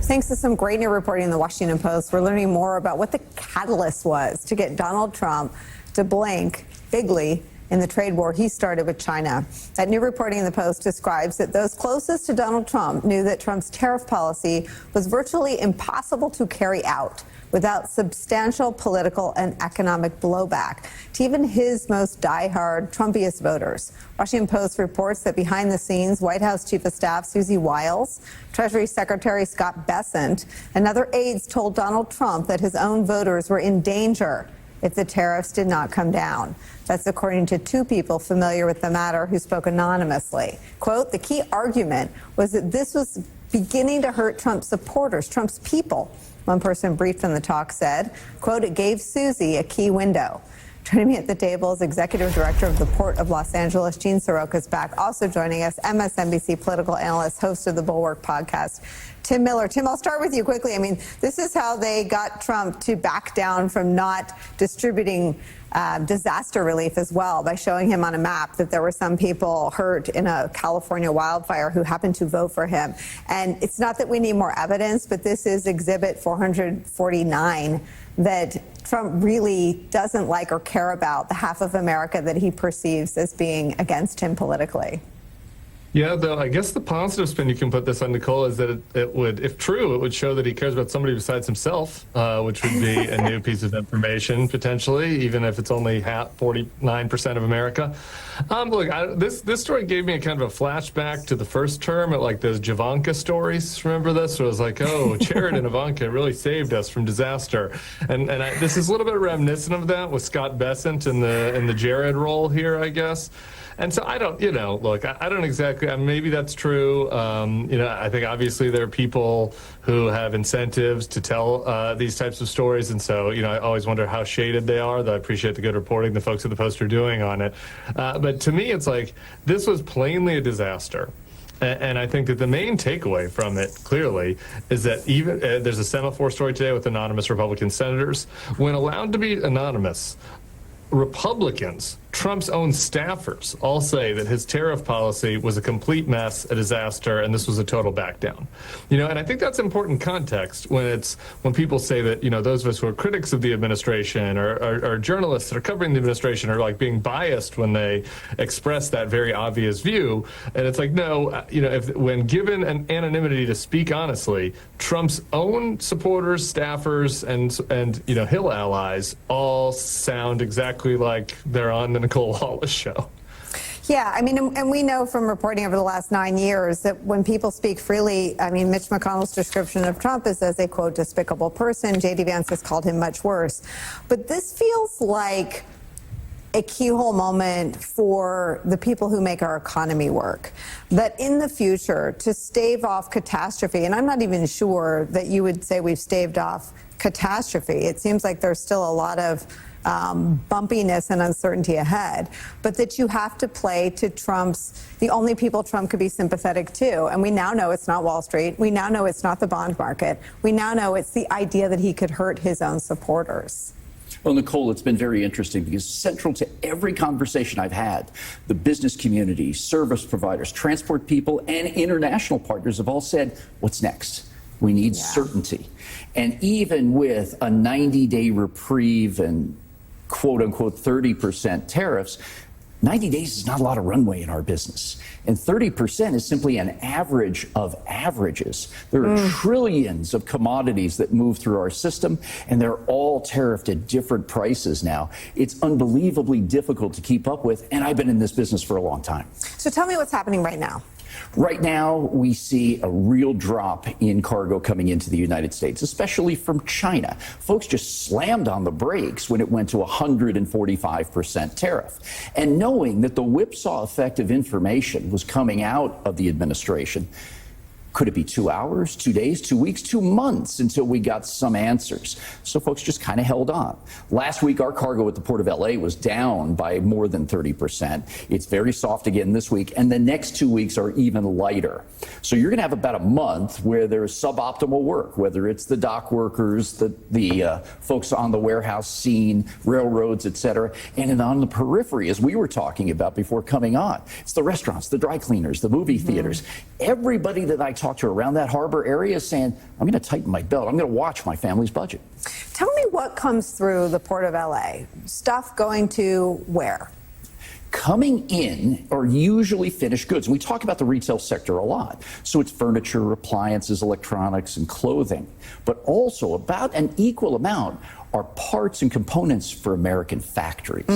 Thanks to some great new reporting in the Washington Post, we're learning more about what the catalyst was to get Donald Trump to blink bigly in the trade war he started with China. That new reporting in the Post describes that those closest to Donald Trump knew that Trump's tariff policy was virtually impossible to carry out without substantial political and economic blowback to even his most diehard Trumpiest voters. Washington Post reports that behind the scenes, White House Chief of Staff Susie Wiles, Treasury Secretary Scott Bessent, and other aides told Donald Trump that his own voters were in danger if the tariffs did not come down. That's according to two people familiar with the matter who spoke anonymously. Quote, the key argument was that this was beginning to hurt Trump's supporters, Trump's people. One person briefed on the talk said, quote, it gave Susie a key window. Joining me at the table is Executive Director of the Port of Los Angeles, Jean Seroka is back. Also joining us, MSNBC political analyst, host of the Bulwark podcast, Tim Miller. Tim, I'll start with you quickly. I mean, this is how they got Trump to back down from not distributing disaster relief as well, by showing him on a map that there were some people hurt in a California wildfire who happened to vote for him. And it's not that we need more evidence, but this is Exhibit 449 that Trump really doesn't like or care about the half of America that he perceives as being against him politically. Yeah, though I guess the positive spin you can put this on, Nicolle, is that it would, if true, it would show that he cares about somebody besides himself, which would be a new piece of information potentially, even if it's only 49% of America. Look, this story gave me a kind of a flashback to the first term at like those Javanka stories. Remember this? Where it was like, oh, Jared and Ivanka really saved us from disaster, and this is a little bit reminiscent of that with Scott Bessent in the Jared role here, I guess. And so I don't, look, I don't exactly, maybe that's true. I think obviously there are people who have incentives to tell these types of stories. And so, I always wonder how shaded they are, though I appreciate the good reporting the folks at the Post are doing on it. But to me, it's like, this was plainly a disaster. And I think that the main takeaway from it, clearly, is that even there's a semaphore story today with anonymous Republican senators. When allowed to be anonymous, Republicans, Trump's own staffers, all say that his tariff policy was a complete mess, a disaster, and this was a total back down. And I think that's important context when people say that, those of us who are critics of the administration or journalists that are covering the administration are like being biased when they express that very obvious view. And it's like, no, when given an anonymity to speak honestly, Trump's own supporters, staffers, and Hill allies all sound exactly like they're on the Nicolle Wallace show. Yeah, I mean, and we know from reporting over the last 9 years that when people speak freely, I mean, Mitch McConnell's description of Trump is as a, quote, despicable person. J.D. Vance has called him much worse. But this feels like a keyhole moment for the people who make our economy work. That in the future, to stave off catastrophe, and I'm not even sure that you would say we've staved off catastrophe. It seems like there's still a lot of bumpiness and uncertainty ahead, but that you have to play to the only people Trump could be sympathetic to. And we now know it's not Wall Street. We now know it's not the bond market. We now know it's the idea that he could hurt his own supporters. Well, Nicolle, it's been very interesting because central to every conversation I've had, the business community, service providers, transport people, and international partners have all said, what's next? We need certainty. And even with a 90-day reprieve and quote-unquote 30% tariffs, 90 days is not a lot of runway in our business. And 30% is simply an average of averages. There are trillions of commodities that move through our system, and they're all tariffed at different prices now. It's unbelievably difficult to keep up with, and I've been in this business for a long time. So tell me what's happening right now. Right now, we see a real drop in cargo coming into the United States, especially from China. Folks just slammed on the brakes when it went to 145% tariff. And knowing that the whipsaw effect of information was coming out of the administration, could it be 2 hours, 2 days, 2 weeks, 2 months until we got some answers? So folks just kind of held on. Last week, our cargo at the Port of LA was down by more than 30%. It's very soft again this week, and the next 2 weeks are even lighter. So you're going to have about a month where there's suboptimal work, whether it's the dock workers, the folks on the warehouse scene, railroads, et cetera, and on the periphery, as we were talking about before coming on. It's the restaurants, the dry cleaners, the movie theaters. Everybody that I talk talk to around that harbor area saying, I'm going to tighten my belt. I'm going to watch my family's budget. Tell me what comes through the Port of LA. Stuff going to where? Coming in are usually finished goods. We talk about the retail sector a lot. So it's furniture, appliances, electronics, and clothing. But also about an equal amount are parts and components for American factories.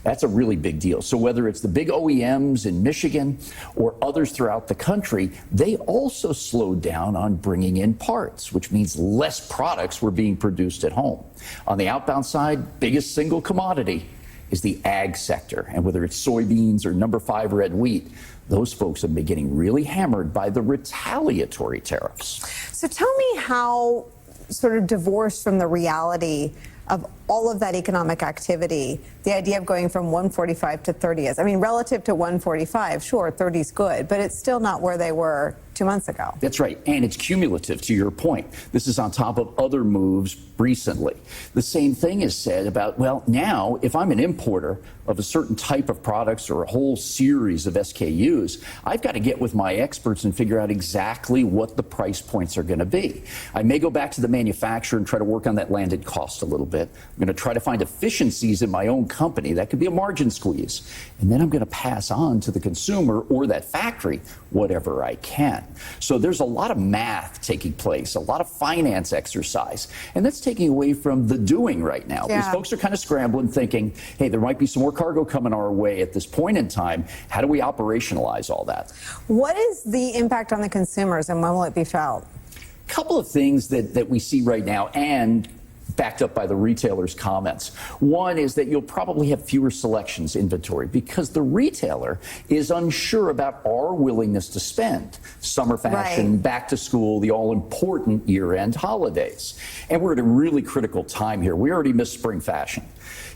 That's a really big deal. So whether it's the big OEMs in Michigan or others throughout the country, they also slowed down on bringing in parts, which means less products were being produced at home. On the outbound side, biggest single commodity is the ag sector. And whether it's soybeans or number 5 red wheat, those folks have been getting really hammered by the retaliatory tariffs. So tell me how sort of divorced from the reality of all of that economic activity, the idea of going from 145 to 30 is. I mean, relative to 145, sure, 30 is good, but it's still not where they were 2 months ago. That's right. And it's cumulative, to your point. This is on top of other moves recently. The same thing is said about, well, now, if I'm an importer of a certain type of products or a whole series of SKUs, I've got to get with my experts and figure out exactly what the price points are going to be. I may go back to the manufacturer and try to work on that landed cost a little bit. I'm going to try to find efficiencies in my own company. That could be a margin squeeze. And then I'm going to pass on to the consumer or that factory whatever I can. So there's a lot of math taking place, a lot of finance exercise, and that's taking away from the doing right now. Yeah. Because folks are kind of scrambling, thinking, hey, there might be some more cargo coming our way at this point in time. How do we operationalize all that? What is the impact on the consumers, and when will it be felt? A couple of things that we see right now, and backed up by the retailers' comments. One is that you'll probably have fewer selections inventory because the retailer is unsure about our willingness to spend. Summer fashion, Right. back to school, the all-important year-end holidays. And we're at a really critical time here. We already missed spring fashion.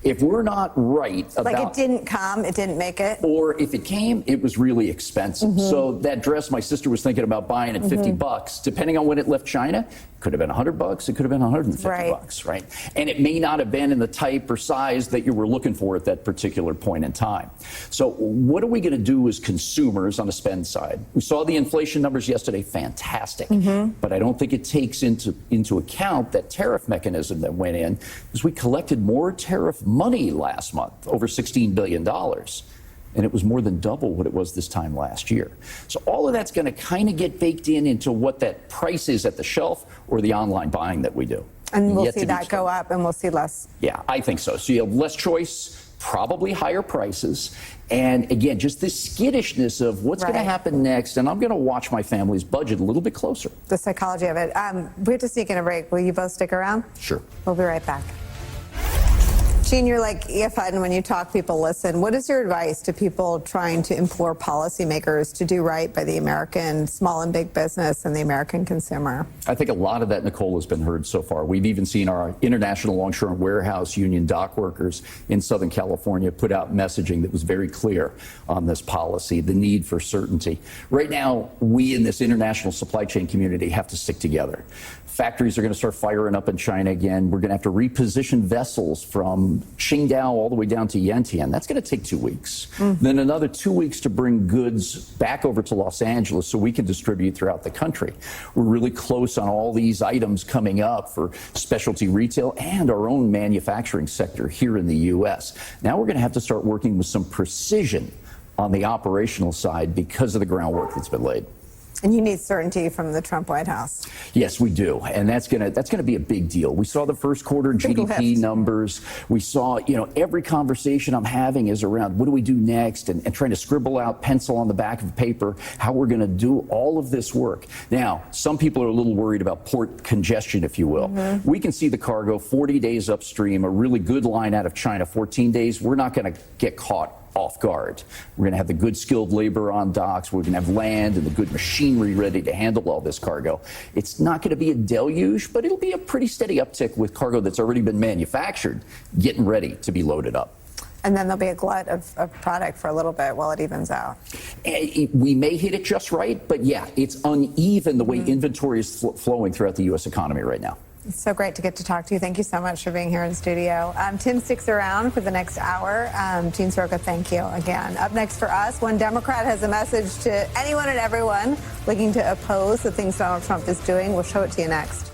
If we're not right about... Like it didn't come, it didn't make it? Or if it came, it was really expensive. So that dress my sister was thinking about buying at 50 bucks, depending on when it left China, could have been 100 bucks, it could have been 150 Right. bucks, right? And it may not have been in the type or size that you were looking for at that particular point in time. So what are we going to do as consumers on the spend side? We saw the inflation numbers yesterday, fantastic. But I don't think it takes into account that tariff mechanism that went in, because we collected more tariff money last month, over $16 billion. And it was more than double what it was this time last year. So all of that's going to kind of get baked into what that price is at the shelf or the online buying that we do. And we'll Yet see to be that go determined. up, and we'll see less. Yeah, I think so. So you have less choice, probably higher prices. And again, just this skittishness of what's going to Right. happen next. And I'm going to watch my family's budget a little bit closer. The psychology of it. We have to sneak in a break. Will you both stick around? Sure. We'll be right back. Gene, you're like EFN when you talk, people listen. What is your advice to people trying to implore policymakers to do right by the American small and big business and the American consumer? I think a lot of that, Nicolle, has been heard so far. We've even seen our International Longshore and Warehouse Union dock workers in Southern California put out messaging that was very clear on this policy, the need for certainty. Right now, we in this international supply chain community have to stick together. Factories are going to start firing up in China again. We're going to have to reposition vessels from Qingdao all the way down to Yantian. That's going to take 2 weeks. Then another 2 weeks to bring goods back over to Los Angeles so we can distribute throughout the country. We're really close on all these items coming up for specialty retail and our own manufacturing sector here in the U.S. Now we're going to have to start working with some precision on the operational side because of the groundwork that's been laid. And you need certainty from the Trump White House. Yes, we do, and that's gonna be a big deal. We saw the first quarter GDP lift. numbers. We saw, every conversation I'm having is around what do we do next, and trying to scribble out pencil on the back of paper how we're going to do all of this work. Now, some people are a little worried about port congestion, if you will. We can see the cargo 40 days upstream, a really good line out of China, 14 days. We're not going to get caught off guard. We're going to have the good skilled labor on docks. We're going to have land and the good machinery ready to handle all this cargo. It's not going to be a deluge, but it'll be a pretty steady uptick with cargo that's already been manufactured, getting ready to be loaded up. And then there'll be a glut of product for a little bit while it evens out. We may hit it just right, but yeah, it's uneven the way inventory is flowing throughout the U.S. economy right now. It's so great to get to talk to you. Thank you so much for being here in studio. Tim sticks around for the next hour. Gene Seroka, thank you again. Up next for us, one Democrat has a message to anyone and everyone looking to oppose the things Donald Trump is doing. We'll show it to you next.